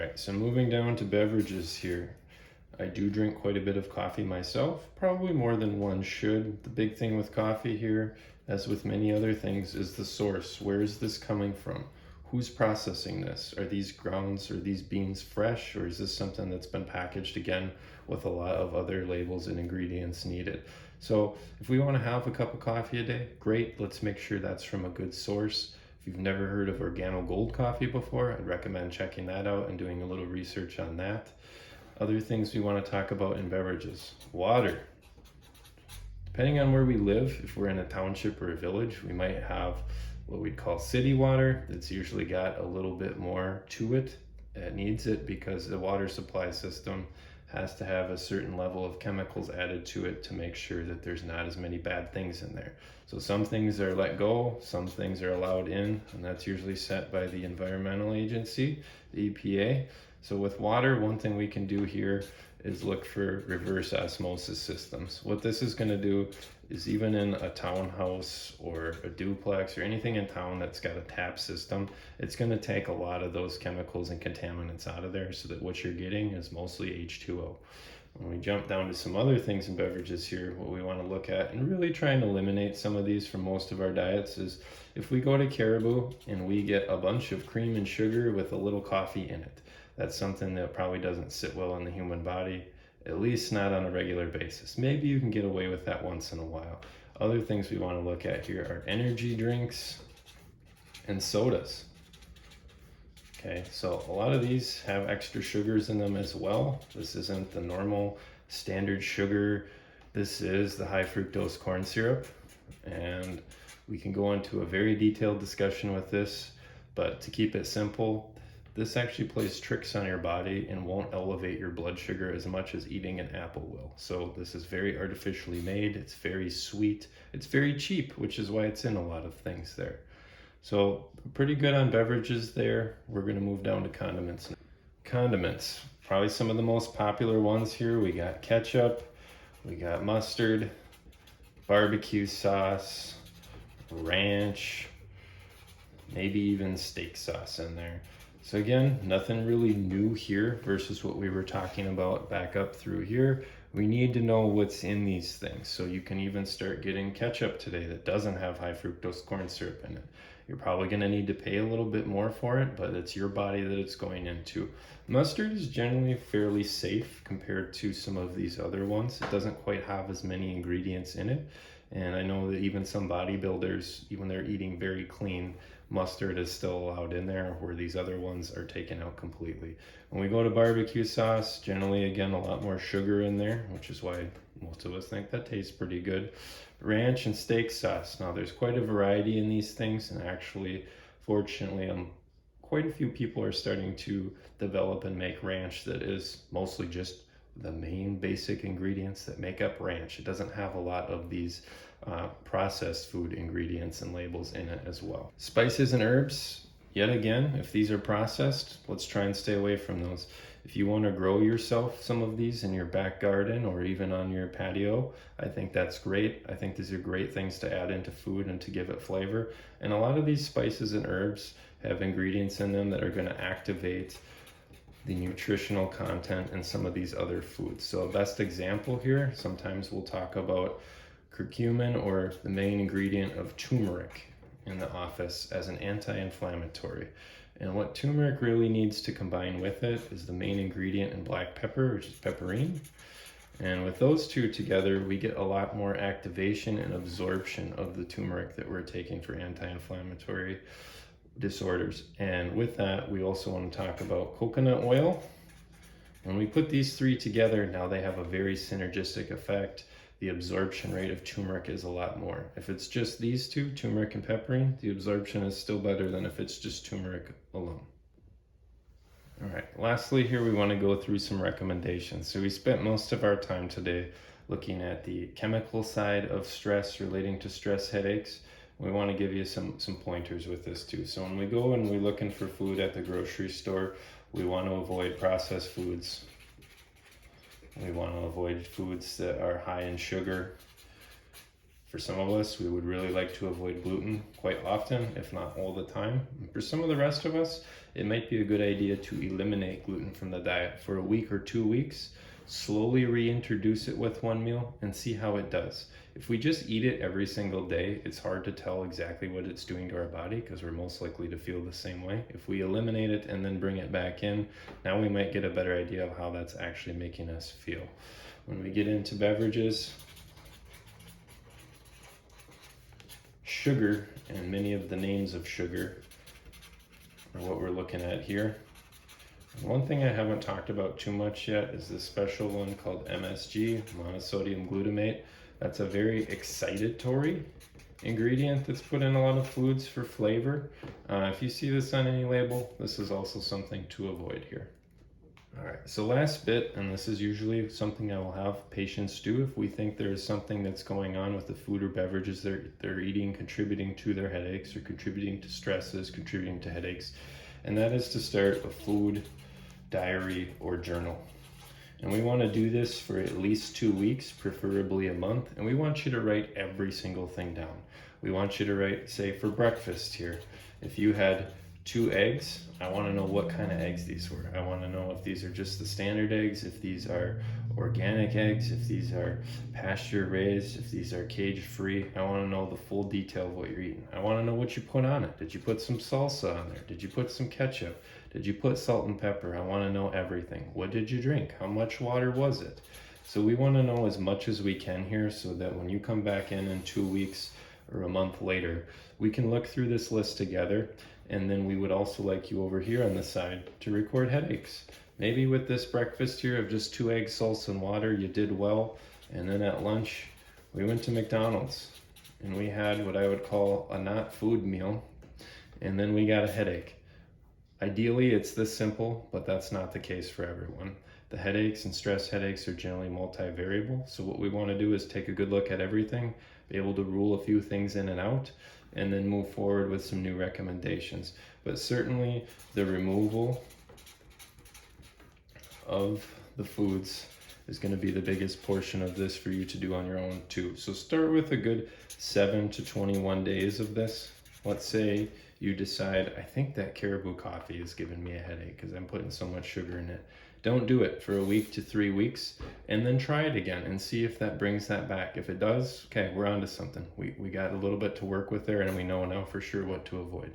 right, so moving down to beverages here. I do drink quite a bit of coffee myself, probably more than one should. The big thing with coffee here, as with many other things, is the source. Where is this coming from? Who's processing this? Are these grounds or these beans fresh, or is this something that's been packaged again with a lot of other labels and ingredients needed? So if we want to have a cup of coffee a day, great. Let's make sure that's from a good source. If you've never heard of Organo Gold coffee before, I'd recommend checking that out and doing a little research on that. Other things we want to talk about in beverages. Water. Depending on where we live, if we're in a township or a village, we might have what we'd call city water. That's usually got a little bit more to it. It needs it because the water supply system has to have a certain level of chemicals added to it to make sure that there's not as many bad things in there. So some things are let go, some things are allowed in, and that's usually set by the environmental agency, the EPA. So with water, one thing we can do here is look for reverse osmosis systems. What this is going to do is, even in a townhouse or a duplex or anything in town that's got a tap system, it's going to take a lot of those chemicals and contaminants out of there so that what you're getting is mostly H2O. When we jump down to some other things in beverages here, what we want to look at and really try and eliminate some of these from most of our diets is if we go to Caribou and we get a bunch of cream and sugar with a little coffee in it. That's something that probably doesn't sit well in the human body, at least not on a regular basis. Maybe you can get away with that once in a while. Other things we want to look at here are energy drinks and sodas. Okay, so a lot of these have extra sugars in them as well. This isn't the normal standard sugar. This is the high fructose corn syrup, and we can go into a very detailed discussion with this, but to keep it simple, this actually plays tricks on your body and won't elevate your blood sugar as much as eating an apple will. So this is very artificially made, it's very sweet, it's very cheap, which is why it's in a lot of things there. So pretty good on beverages there. We're gonna move down to condiments now. Condiments, probably some of the most popular ones here. We got ketchup, we got mustard, barbecue sauce, ranch, maybe even steak sauce in there. So again, nothing really new here versus what we were talking about back up through here. We need to know what's in these things. So you can even start getting ketchup today that doesn't have high fructose corn syrup in it. You're probably going to need to pay a little bit more for it, but it's your body that it's going into. Mustard is generally fairly safe compared to some of these other ones. It doesn't quite have as many ingredients in it. And I know that even some bodybuilders, even they're eating very clean, mustard is still allowed in there, where these other ones are taken out completely. When we go to barbecue sauce, generally, again, a lot more sugar in there, which is why most of us think that tastes pretty good. Ranch and steak sauce. Now, there's quite a variety in these things, and actually, fortunately, quite a few people are starting to develop and make ranch that is mostly just the main basic ingredients that make up ranch. It doesn't have a lot of these processed food ingredients and labels in it as well. Spices and herbs, yet again, if these are processed, let's try and stay away from those. If you want to grow yourself some of these in your back garden or even on your patio, I think that's great. I think these are great things to add into food and to give it flavor. And a lot of these spices and herbs have ingredients in them that are going to activate the nutritional content in some of these other foods. So a best example here, sometimes we'll talk about curcumin, or the main ingredient of turmeric in the office, as an anti-inflammatory. And what turmeric really needs to combine with it is the main ingredient in black pepper, which is pepperine. And with those two together, we get a lot more activation and absorption of the turmeric that we're taking for anti-inflammatory disorders. And with that, we also want to talk about coconut oil. When we put these three together, now they have a very synergistic effect. The absorption rate of turmeric is a lot more. If it's just these two, turmeric and pepperine, the absorption is still better than if it's just turmeric alone. All right, lastly here, we want to go through some recommendations. So we spent most of our time today looking at the chemical side of stress relating to stress headaches. We want to give you some pointers with this too. So when we go and we're looking for food at the grocery store, we want to avoid processed foods. We want to avoid foods that are high in sugar. For some of us, we would really like to avoid gluten quite often, if not all the time. And for some of the rest of us, it might be a good idea to eliminate gluten from the diet for a week or 2 weeks, slowly reintroduce it with one meal and see how it does. If we just eat it every single day, it's hard to tell exactly what it's doing to our body because we're most likely to feel the same way. If we eliminate it and then bring it back in, now we might get a better idea of how that's actually making us feel. When we get into beverages, sugar and many of the names of sugar are what we're looking at here. And one thing I haven't talked about too much yet is this special one called MSG, monosodium glutamate. That's a very excitatory ingredient that's put in a lot of foods for flavor. If you see this on any label, this is also something to avoid here. All right, so last bit, and this is usually something I will have patients do if we think there is something that's going on with the food or beverages they're eating, contributing to their headaches or contributing to stresses, contributing to headaches, and that is to start a food diary or journal. And we want to do this for at least 2 weeks, preferably a month, and we want you to write every single thing down. We want you to write, say for breakfast here, if you had 2 eggs, I want to know what kind of eggs these were. I want to know if these are just the standard eggs, if these are organic eggs, if these are pasture raised, if these are cage free. I want to know the full detail of what you're eating. I want to know what you put on it. Did you put some salsa on there? Did you put some ketchup? Did you put salt and pepper? I want to know everything. What did you drink? How much water was it? So we want to know as much as we can here so that when you come back in 2 weeks or a month later, we can look through this list together. And then we would also like you over here on the side to record headaches. Maybe with this breakfast here of just 2 eggs, salsa, and water, you did well. And then at lunch, we went to McDonald's and we had what I would call a not food meal. And then we got a headache. Ideally, it's this simple, but that's not the case for everyone. The headaches and stress headaches are generally multivariable. So what we want to do is take a good look at everything, be able to rule a few things in and out, and then move forward with some new recommendations. But certainly the removal of the foods is going to be the biggest portion of this for you to do on your own too. So start with a good 7 to 21 days of this. Let's say you decide, I think that caribou coffee is giving me a headache because I'm putting so much sugar in it. Don't do it for a week to 3 weeks and then try it again and see if that brings that back. If it does, okay, we're on to something. We got a little bit to work with there and we know now for sure what to avoid.